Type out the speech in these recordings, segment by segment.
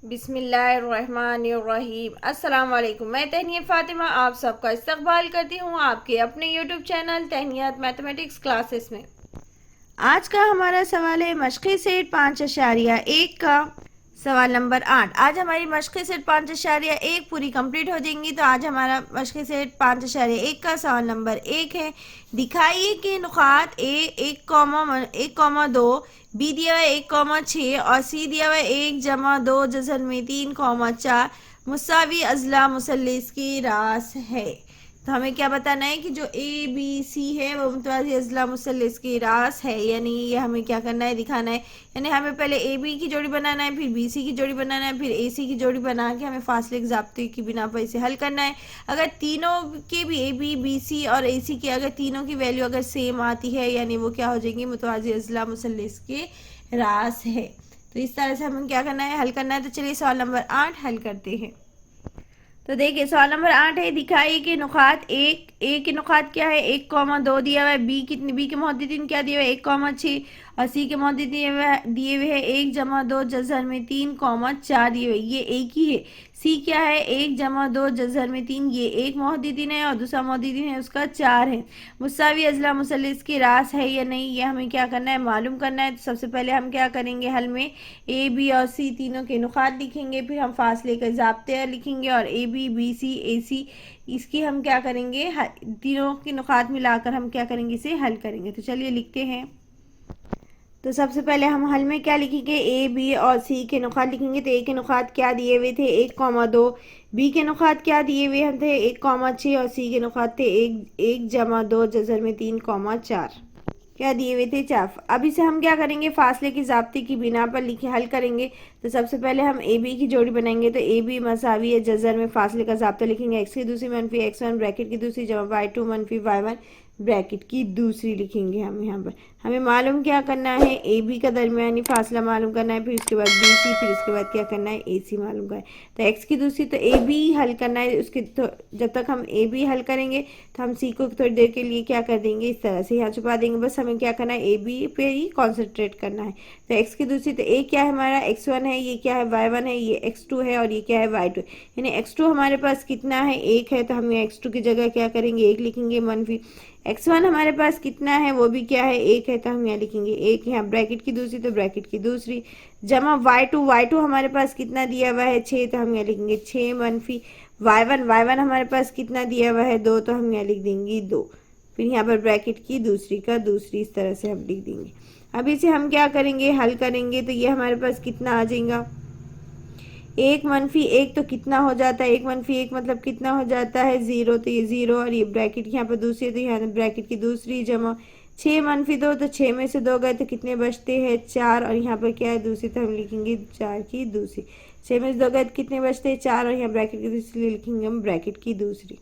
बिस्मिल्लाहिर्रहमानिर्रहीम। अस्सलाम वालेकुम। मैं तहनिया फ़ातिमा आप सबका इस्तकबाल करती हूँ आपके अपने यूट्यूब चैनल तहनियात मैथमेटिक्स क्लासेस में। आज का हमारा सवाल है मशक़ी सेट 5.1 का सवाल नंबर 8। आज हमारी मशक़ी सेट 5.1 पूरी कंप्लीट हो जाएंगी। तो आज हमारा मशक़ी सेट 5.1 का सवाल नंबर 1 है। दिखाइए कि नुकात ए 1,2, बी दिया हुआ 1,6 और सी दिया हुआ 1 + 2 जज़र में 3,4 मुसावी अज़ला मुसल्लिस की रास है। तो हमें क्या बताना है कि जो ए बी सी है वो मुतवाज़ी अज़ला मुसल्लिस की रास है, यानी ये हमें क्या करना है, दिखाना है। यानी हमें पहले ए बी की जोड़ी बनाना है, फिर बी सी की जोड़ी बनाना है, फिर ए सी की जोड़ी बना के हमें फासले के ज़ाब्ते की बिना पर इसे हल करना है। अगर तीनों के भी ए बी बी सी और ए सी की अगर तीनों की वैल्यू अगर सेम आती है, यानी वो क्या हो जाएंगी, मुतवाज़ी अज़ला मुसल्लिस के रास है। तो इस तरह से हमें क्या करना है, हल करना है। तो चलिए सवाल नंबर 8 हल करते हैं। तो देखिए सवाल नंबर 8 है। दिखाइए कि नुकात ए के नुकात क्या है, 1,2 दिया हुआ है, बी के मुहद्दिदीन क्या दिया हुआ है, 1,6 और सी के मुहद्दिदीन दिए हुए है 1 + 2 जज़र में 3,4 दिए हुए। ये एक ही है। सी क्या है, 1 + 2 जज़र में 3, ये एक मुहद्दिदीन है और दूसरा मुहद्दिदीन है उसका 4 है। मुसावी अज़ला मुसल्लिस की रास है या नहीं, ये हमें क्या करना है, मालूम करना है। तो सबसे पहले हम क्या करेंगे, हल में ए बी और सी तीनों के नुकात लिखेंगे, फिर हम फासले के ज़ाब्ते लिखेंगे और ए बी बी सी ए सी इसकी हम क्या करेंगे, तीनों के नुकात मिलाकर हम क्या करेंगे, इसे हल करेंगे। तो चलिए लिखते हैं। तो सबसे पहले हम हल में क्या लिखेंगे, ए बी और सी के नुकात लिखेंगे। तो ए के नुकात क्या दिए हुए थे, 1,2, बी के नुकात क्या दिए हुए हम थे, 1,6 और सी के नुकात थे 1 + 2 जज़र में 3,4 क्या दिए हुए थे, 4। अब इसे हम क्या करेंगे, फासले की ज़ाब्ते की बिना पर लिखे हल करेंगे। तो सबसे पहले हम ए बी की जोड़ी बनाएंगे। तो ए बी मसावी है जज़र में फासले का ज़ाब्ता लिखेंगे, एक्स की दूसरी मनफी x1 ब्रैकेट की दूसरी जमा y2 मनफी y1 ब्रैकेट की दूसरी लिखेंगे। हम यहाँ पर हमें मालूम क्या करना है, ए बी का दरमियानी फासला मालूम करना है, फिर उसके बाद बी सी, फिर उसके बाद क्या करना है, ए सी मालूम करना है। तो एक्स की दूसरी तो ए बी हल करना है। उसके तो जब तक हम ए बी हल करेंगे तो हम सी को थोड़ी देर के लिए क्या कर देंगे, इस तरह से यहाँ छुपा देंगे। बस हमें क्या करना है, ए बी पे ही कॉन्सेंट्रेट करना है। तो एक्स की दूसरी तो ए क्या है हमारा, x1 है, ये क्या है y1 है, ये x2 है और ये क्या है y2। यानी x2 हमारे पास कितना है, 1 है। तो हम यहाँ x2 की जगह क्या करेंगे, 1 लिखेंगे। मनफी x1 हमारे पास कितना है, वो भी क्या है, 1 है। तो हम यहाँ लिखेंगे 1, यहाँ ब्रैकेट की दूसरी तो ब्रैकेट की दूसरी जमा y2 हमारे पास कितना दिया हुआ है, 6। तो हम यहाँ लिखेंगे 6 मनफी y1 हमारे पास कितना दिया हुआ है, 2। तो हम यहाँ लिख देंगे 2। फिर यहाँ पर ब्रैकेट की दूसरी का दूसरी, इस तरह से हम लिख देंगे। अब इसे हम क्या करेंगे, हल करेंगे। तो ये हमारे पास कितना आ जाएगा, 1 मनफी 1 तो कितना हो जाता है, 1 मनफी 1 मतलब कितना हो जाता है, 0। तो ये 0 और ये ब्रैकेट यहाँ पर दूसरी, तो यहाँ ब्रैकेट की दूसरी जमा 6 मनफी 2, तो 6 में से 2 गए तो कितने बचते हैं, 4। और यहाँ पर क्या है, दूसरी, तो हम लिखेंगे 4 की दूसरी। 6 में से 2 गए तो कितने बचते हैं, 4। और यहाँ ब्रैकेट की दूसरी लिखेंगे हम ब्रैकेट की दूसरी।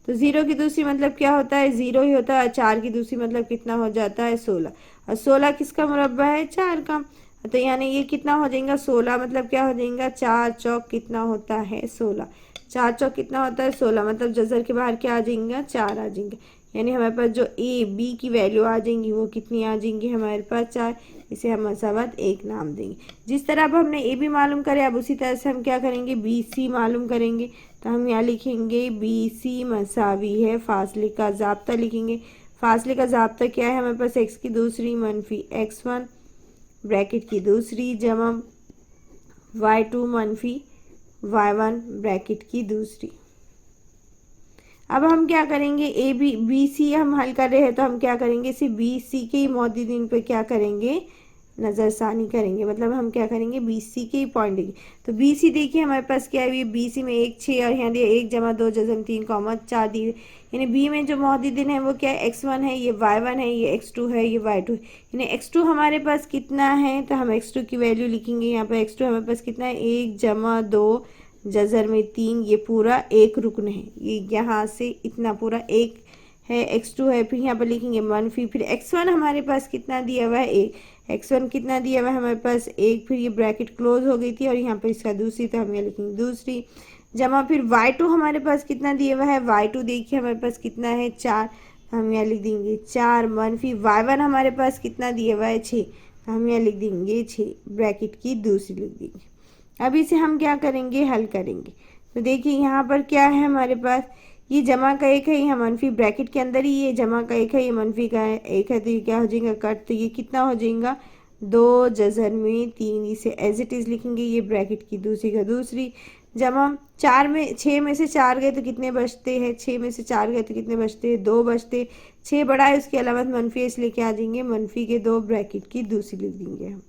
तो 0 की दूसरी मतलब क्या होता है, 0 ही होता है। 4 की दूसरी मतलब कितना हो जाता है, 16। और 16 किसका मुरब्बा है, 4 का। तो यानी ये कितना हो जाएगा, 16 मतलब क्या हो जाएगा, 4 चौक कितना होता है, 16। 4 चौक कितना होता है, 16। मतलब जज़र के बाहर क्या आ जाएगा, 4 आ जाएंगे। यानी हमारे पास जो ए बी की वैल्यू आ जाएंगी वो कितनी आ जाएंगी हमारे पास, 4। इसे हम मसावत 1 नाम देंगे। जिस तरह अब हमने ए बी मालूम करे, अब उसी तरह से हम क्या करेंगे, बी सी मालूम करेंगे। तो हम यहाँ लिखेंगे बी सी मसावी है, फासले का ज़ाब्ता लिखेंगे। फासले का ज़ाब्ता क्या है हमारे पास, एक्स की दूसरी मनफी x1 ब्रैकेट की दूसरी जमा y2 मनफी y1 ब्रैकेट की दूसरी। अब हम क्या करेंगे, ए बी बी सी हम हल कर रहे हैं। तो हम क्या करेंगे, सिर्फ बी सी के ही मौजूदीन पे क्या करेंगे, नज़रसानी करेंगे। मतलब हम क्या करेंगे, बी सी के ही पॉइंट देंगे। तो बी सी देखिए हमारे पास क्या है, बी सी में 1 6 और यहाँ दिए 1 + 2 जज़म 3,4 दिए। यानी बी में जो मौजूदीन है वो क्या है, x1 है, ये y1 है, ये x2 है, ये y2 है। यानी x2 हमारे पास कितना है, तो हम x2 की वैल्यू लिखेंगे। यहाँ पर x2 हमारे पास कितना है, 1 + 2 जज़र में 3, ये पूरा एक रुकन है। ये यहाँ से इतना पूरा एक है, x2 है। फिर यहाँ पर लिखेंगे मनफी, फिर x1 हमारे पास कितना दिया हुआ है, 1। x1 कितना दिया हुआ है हमारे पास, 1। फिर ये ब्रैकेट क्लोज हो गई थी और यहाँ पर इसका दूसरी, तो हम यहाँ लिखेंगे दूसरी जमा फिर y2 हमारे पास कितना दिया हुआ है, y2 देखिए हमारे पास कितना है, 4। तो हम यहाँ लिख देंगे 4 मनफी y1 हमारे पास कितना दिया हुआ है, 6। तो हम यहाँ लिख देंगे 6 ब्रैकेट की दूसरी लिख देंगे। अब इसे हम क्या करेंगे, हल करेंगे। तो देखिए यहाँ पर क्या है हमारे पास, ये जमा का एक है, यहाँ मनफी ब्रैकेट के अंदर ही ये जमा का एक है, ये मनफी का एक है, तो ये क्या हो जाएगा कट, तो ये कितना हो जाएगा 2 जज़र में 3, इसे एज इट इज़ लिखेंगे, ये ब्रैकेट की दूसरी का दूसरी जमा 6 में से 4 गए तो कितने बचते हैं, 6 में से 4 गए तो कितने बचते हैं, 2 बचते, 6 बड़ा है उसके अलावा मनफी इसलिए क्या आ जाएंगे, मनफी के 2 ब्रैकेट की दूसरी लिख देंगे हम।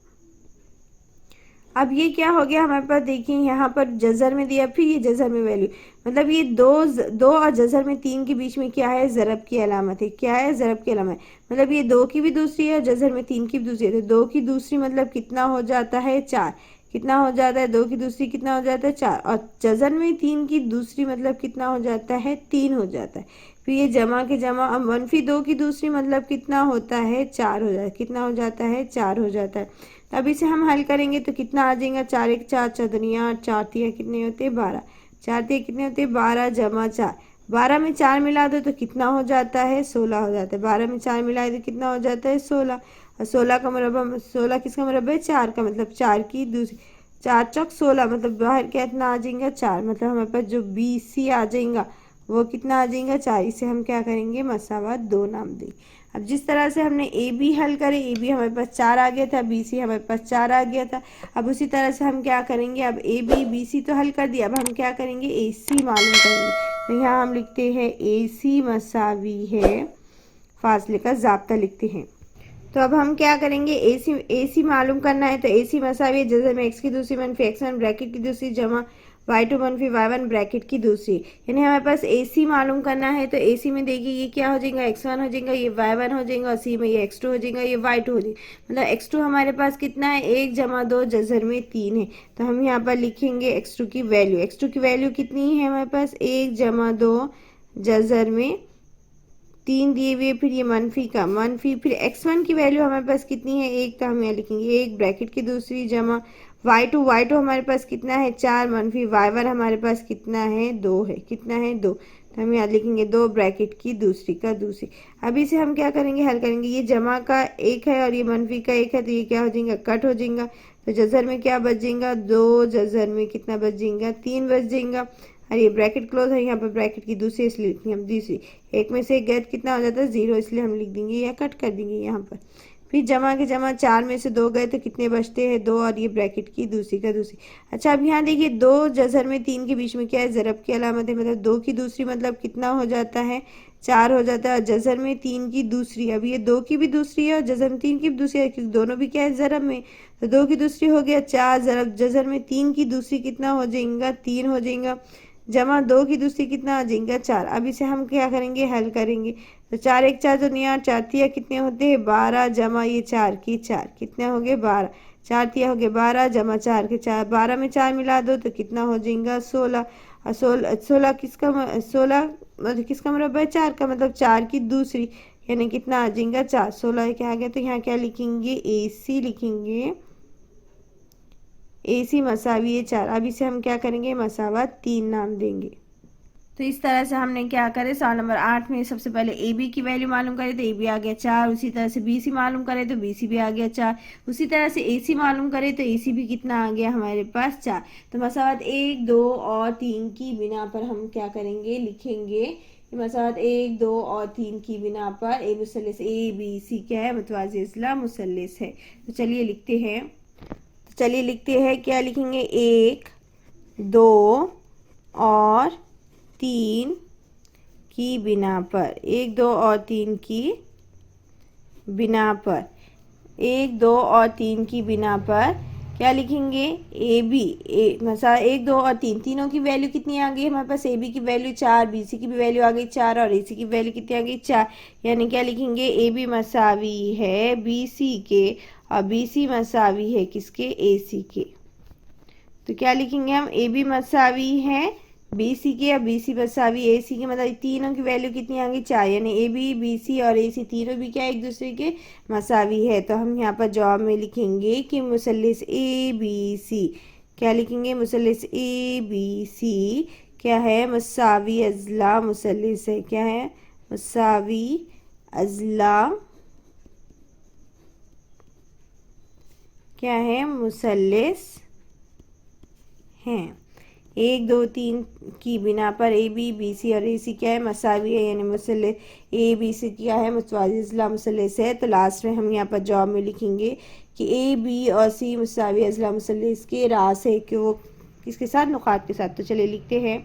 अब ये क्या हो गया हमारे पास, देखिए यहाँ पर जज़र में दिया, फिर ये जज़र में वैल्यू, मतलब ये दो और जज़र में 3 के बीच में क्या है, ज़रब की अलामत है, क्या है, ज़रब की अलामत, मतलब ये 2 की भी दूसरी है और जज़र में 3 की भी दूसरी है, तो 2 की दूसरी मतलब कितना हो जाता है 4, कितना हो जाता है 2 की दूसरी कितना हो जाता है 4, और जज़र में 3 की दूसरी मतलब कितना हो जाता है 3 हो जाता है। फिर ये जमा के जमा, अब मनफी 2 की दूसरी मतलब कितना होता है 4 हो जाता है, कितना हो जाता है 4 हो जाता है। तो अब इसे हम हल करेंगे तो कितना आ जाएगा, 4 1 4 4 दुनिया 8, 4 3 कितने होते हैं 12, 4 3 कितने होते हैं 12 जमा 4, 12 में 4 मिला दो तो कितना हो जाता है 16 हो जाता है, 12 में 4 मिलाए तो कितना हो जाता है 16, और 16 का मुरब्बा, 16 किसका मुरब्बा है 4 का, मतलब 4 की दूसरी, 4 चौक 16, मतलब बाहर क्या इतना आ जाएगा 4, मतलब हमारे पास जो BC आ जाएगा वो कितना आ जाएगा 4, इसे हम क्या करेंगे मसावत 2 नाम देंगे। अब जिस तरह से हमने AB हल करे, AB हमारे पास 4 आ गया था, BC हमारे पास 4 आ गया था, अब उसी तरह से हम क्या करेंगे, अब AB BC तो हल कर दिया, अब हम क्या करेंगे AC मालूम करेंगे। तो यहाँ हम लिखते हैं AC मसावी है, फासले का ज़ाब्ता लिखते हैं। तो अब हम क्या करेंगे, AC मालूम करना है, तो AC मसावी है जैसे में x की दूसरी मनफी x1 ब्रैकेट की दूसरी जमा y2 मनफी y1 ब्रैकेट की दूसरी, यानी हमारे पास AC मालूम करना है, तो AC में देखिए ये क्या हो जाएगा x1 हो जाएगा, ये y1 हो जाएगा, और C में ये x2 हो जाएगा, ये y2 हो जाएगा, मतलब x2 हमारे पास कितना है 1 जमा 2 जज़र में 3 है, तो हम यहाँ पर लिखेंगे x2 की वैल्यू, x2 की वैल्यू कितनी है हमारे पास 1 जमा 2 जज़र में 3 दिए हुए, फिर ये मनफी का मनफी, फिर x1 की वैल्यू हमारे पास कितनी है 1, तो हम यहाँ लिखेंगे 1 ब्रैकेट की दूसरी जमा y2 हमारे पास कितना है 4 मनफी y1 हमारे पास कितना है 2 है, कितना है 2, तो हम यहाँ लिखेंगे 2 ब्रैकेट की दूसरी का दूसरी। अब इसे हम क्या करेंगे, हल करेंगे, ये जमा का 1 है और ये मनफी का 1 है, तो ये क्या हो जाएगा कट हो जाएगा, तो जज़र में क्या बच जाएगा 2 जज़र में कितना बच जाएगा 3 बच जाएगा, और ये ब्रैकेट क्लोज है, यहाँ पर ब्रैकेट की दूसरी इसलिए लिखेंगे हम दूसरी, एक में से एक गैर कितना हो जाता है 0, इसलिए हम लिख देंगे या कट कर देंगे यहाँ पर। फिर जमा के जमा 4 में से 2 गए तो कितने बचते हैं 2, और ये ब्रैकेट की दूसरी का दूसरी। अच्छा अब यहाँ देखिए 2 जज़र में 3 के बीच में क्या है, ज़रब की अलामत है, मतलब 2 की दूसरी मतलब कितना हो जाता है 4 हो जाता है, और जज़र में 3 की दूसरी, अब ये 2 की भी दूसरी है और जज़र में 3 की भी दूसरी है, क्योंकि दोनों भी क्या है ज़रब में, तो 2 की दूसरी हो गया 4, ज़रब जज़र में 3 की दूसरी कितना हो जाएगा 3 हो जाएगा, जमा 2 की दूसरी कितना आ जाएगा 4। अब इसे हम क्या करेंगे, हल करेंगे, तो 4 1 4 दुनिया 4 तिया कितने होते हैं 12 जमा ये 4 की 4 कितने हो गए 12, 4 तिया हो गए 12 जमा 4 के 4, 12 में 4 मिला दो तो कितना हो जाएगा 16, और 16 किसका 16 मतलब किसका मुरब्बा है 4 का, मतलब 4 की दूसरी, यानी कितना आ जाएगा 4, 16 क्या आ गया, तो यहाँ क्या लिखेंगे AC लिखेंगे, AC मसावी है 4। अब इसे हम क्या करेंगे मसावत 3 नाम देंगे। तो इस तरह से हमने क्या करे, सवाल नंबर 8 में सबसे पहले AB की वैल्यू मालूम करे तो AB आ गया 4, उसी तरह से BC मालूम करे तो BC भी आ गया 4, उसी तरह से AC मालूम करे तो AC भी कितना आ गया हमारे पास 4। तो मसावत 1 2 और 3 की बिना पर हम क्या करेंगे, लिखेंगे कि मसावत 1 2 और 3 की बिना पर ए मुसल्लिस ABC क्या है, मुतवाज़ी अज़ला मुसल्लिस है। तो चलिए लिखते हैं, चलिए लिखते हैं, क्या लिखेंगे 1 2 और 3 की बिना पर, 1 2 और 3 की बिना पर, 1 2 और 3 की बिना पर क्या लिखेंगे AB, मसा 1 2 और 3 तीनों की वैल्यू कितनी आ गई हमारे पास, AB की वैल्यू 4, BC की भी वैल्यू आ गई 4 और AC की वैल्यू कितनी आ गई 4, यानी क्या लिखेंगे AB मसावी है BC के और BC मसावी है किसके AC के। तो क्या लिखेंगे हम AB मसावी है BC के और BC मसावी AC के, मतलब तीनों की वैल्यू कितनी आ गई 4, यानी AB BC और AC तीनों भी क्या एक दूसरे के मसावी है। तो हम यहाँ पर जवाब में लिखेंगे कि मुसल्लिस ABC, क्या लिखेंगे मुसल्लिस ABC क्या है, मसावी अज़ला मुसल्लिस है, क्या है मसावी अज़ला क्या है मुसल्लिस हैं। 1, 2, 3 की बिना पर ए बी, बी सी और ए सी क्या है, मसावी है, यानी मुसल्ले ए बी सी क्या है, मुतवाज़ी अज़ला मुसल्लिस है। तो लास्ट में हम यहाँ पर जवाब में लिखेंगे कि ए बी और सी मुसावी अज़ला मुसल्लिस के रास है कि वो किसके साथ, नुकात के साथ। तो चलिए लिखते हैं।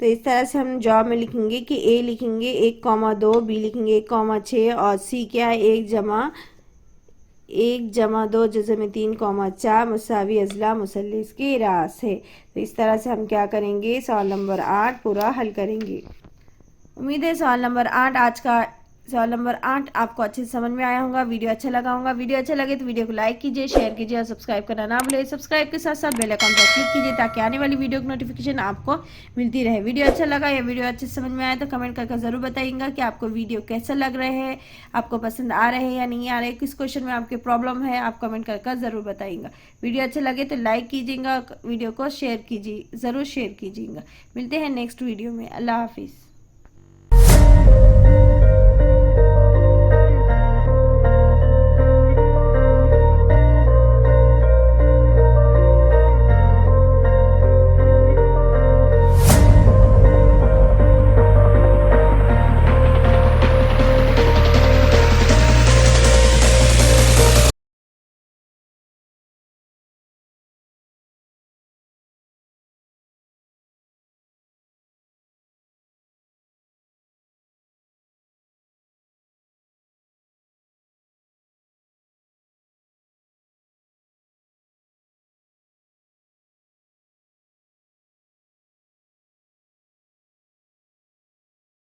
तो इस तरह से हम जवाब में लिखेंगे कि ए लिखेंगे 1,2, बी लिखेंगे 1,6 और सी क्या है 1 जमा 2 जज़े में 3,4 मुसावी अज़ला मुसल्लिस के रास है। तो इस तरह से हम क्या करेंगे, सवाल नंबर 8 पूरा हल करेंगे। उम्मीद है सवाल नंबर 8 आपको अच्छे से समझ में आया होगा। वीडियो अच्छा लगा होगा। वीडियो अच्छा लगे तो वीडियो को लाइक कीजिए, शेयर कीजिए और सब्सक्राइब करना ना भूलिए। सब्सक्राइब के साथ साथ बेल आइकन पर क्लिक कीजिए ताकि आने वाली वीडियो की नोटिफिकेशन आपको मिलती रहे। वीडियो अच्छा लगा या वीडियो अच्छे से समझ में आया तो कमेंट करके ज़रूर बताइएगा कि आपको वीडियो कैसा लग रहे हैं, आपको पसंद आ रहे हैं या नहीं आ रहे, किस क्वेश्चन में आपके प्रॉब्लम है, आप कमेंट करके ज़रूर बताइएगा। वीडियो अच्छा लगे तो लाइक कीजिएगा, वीडियो को शेयर कीजिए, ज़रूर शेयर कीजिएगा। मिलते हैं नेक्स्ट वीडियो में। अल्लाह हाफिज़।